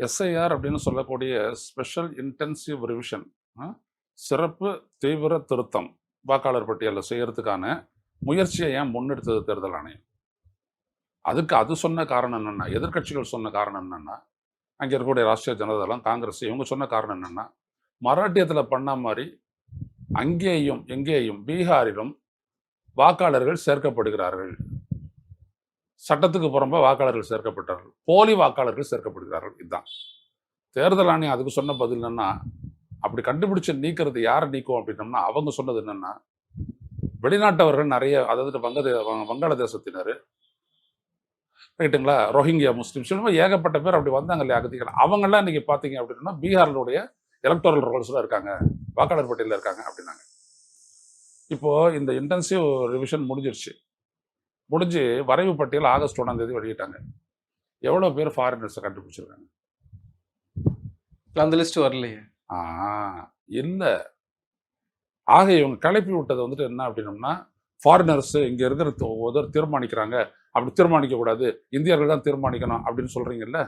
SIR அப்படின்னு சொல்லக்கூடிய special intensive revision, சிறப்பு தீவிர திருத்தம் வாக்காளர் பட்டியலில் செய்யறதுக்கான முயற்சியை ஏன் முன்னெடுத்தது தேர்தல் ஆணையம்? அதுக்கு அது சொன்ன காரணம் என்னன்னா, எதிர்க்கட்சிகள் சொன்ன காரணம் என்னன்னா, அங்கே இருக்கக்கூடிய ராஷ்டிரிய ஜனதாதளம், காங்கிரஸ் இவங்க சொன்ன காரணம் என்னன்னா, மராட்டியத்தில் பண்ண மாதிரி அங்கேயும் எங்கேயும் பீகாரிலும் வாக்காளர்கள் சேர்க்கப்படுகிறார்கள், சட்டத்துக்கு புறம்பா வாக்காளர்கள் சேர்க்கப்பட்டார்கள், போலி வாக்காளர்கள் சேர்க்கப்படுகிறார்கள். இதுதான் தேர்தல் ஆணையம் அதுக்கு சொன்ன பதில் என்னன்னா, அப்படி கண்டுபிடிச்சு நீக்கிறது யாரை நீக்கும் அப்படின்னம்னா, அவங்க சொன்னது என்னன்னா, வெளிநாட்டவர்கள் நிறைய, அதாவது வங்காளதேசத்தினர் ரைட்டுங்களா, ரோஹிங்கியா முஸ்லீம்ஸ் ஏகப்பட்ட பேர் அப்படி வந்தாங்க இல்லையா அகதிகள், அவங்கெல்லாம் இன்னைக்கு பார்த்தீங்க அப்படின்னா பீகாரினுடைய எலக்டோரல் ரோல்ஸில் இருக்காங்க, வாக்காளர் பட்டியலில் இருக்காங்க அப்படின்னாங்க. இப்போ இந்த இன்டென்சிவ் ரிவிஷன் முடிஞ்சு வரைவு பட்டியல் ஆகஸ்ட் 1ஆம் தேதி வெளியிட்டாங்க. எவ்வளோ பேர் ஃபாரினர்ஸை கண்டுபிடிச்சிருக்காங்க? அந்த லிஸ்ட் வரலையே. இல்லை. ஆக இவங்க கிளப்பி விட்டது வந்துட்டு என்ன அப்படின்னம்னா, ஃபாரினர்ஸ் இங்கே இருக்கிற ஒருத்தர் தீர்மானிக்கிறாங்க, அப்படி தீர்மானிக்கக்கூடாது, இந்தியர்கள் தான் தீர்மானிக்கணும் அப்படின்னு சொல்கிறீங்கல்ல.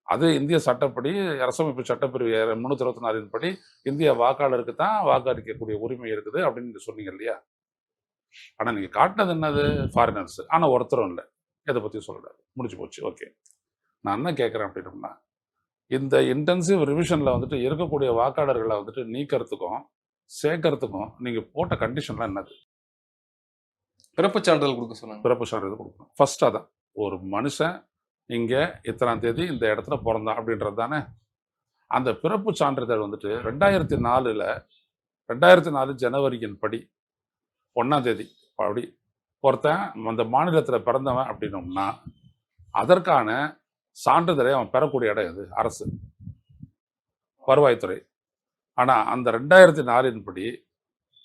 அது இந்திய சட்டப்படி, அரசமைப்பு சட்டப்பிரிவு 324 படி இந்திய வாக்காளருக்கு தான் வாக்களிக்கக்கூடிய உரிமை இருக்குது அப்படின்னு சொன்னீங்க இல்லையா. ஆனால் நீங்கள் காட்டினது என்னது? ஃபாரினர்ஸ். ஆனால் ஒருத்தரும் இல்லை, எதை பற்றி சொல்லலை, முடிஞ்சு போச்சு. ஓகே, நான் என்ன கேட்குறேன் அப்படின்னம்னா, இந்த இன்டென்சிவ் ரிவிஷனில் வந்துட்டு இருக்கக்கூடிய வாக்காளர்களை வந்துட்டு நீக்கிறதுக்கும் சேர்க்கறதுக்கும் நீங்கள் போட்ட கண்டிஷன்லாம் என்னது? பிறப்பு சான்றிதழ் கொடுக்க சொன்னாங்க. பிறப்பு சான்றிதழ் கொடுக்கணும். ஃபர்ஸ்ட் அதான், ஒரு மனுஷன் இங்கே இத்தனாம் தேதி இந்த இடத்துல பிறந்தான் அப்படின்றது தானே. அந்த பிறப்பு சான்றிதழ் வந்துட்டு 2004 ஜனவரியின் படி 1ஆம் தேதி அப்படி ஒருத்தன் அந்த மாநிலத்தில் பிறந்தவன் அப்படின்னோம்னா அதற்கான சான்றிதழை அவன் பெறக்கூடிய இடம் எது? அரசு, வருவாய்த்துறை. ஆனால் அந்த 2004 படி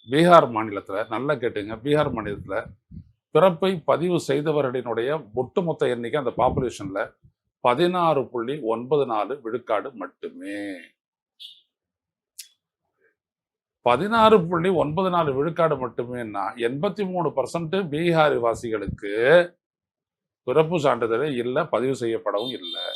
பீகார் மாநிலத்தில், நல்லா கேட்டுங்க, பீகார் மாநிலத்தில் பிறப்பை பதிவு செய்தவர்களினுடைய ஒட்டுமொத்த எண்ணிக்கை அந்த பாப்புலேஷன்ல 16.94 விழுக்காடு மட்டுமே. 16.94 விழுக்காடு மட்டுமேன்னா 83% பீகாரி வாசிகளுக்கு பிறப்பு சான்றிதழ் இல்லை, பதிவு செய்யப்படவும் இல்லை.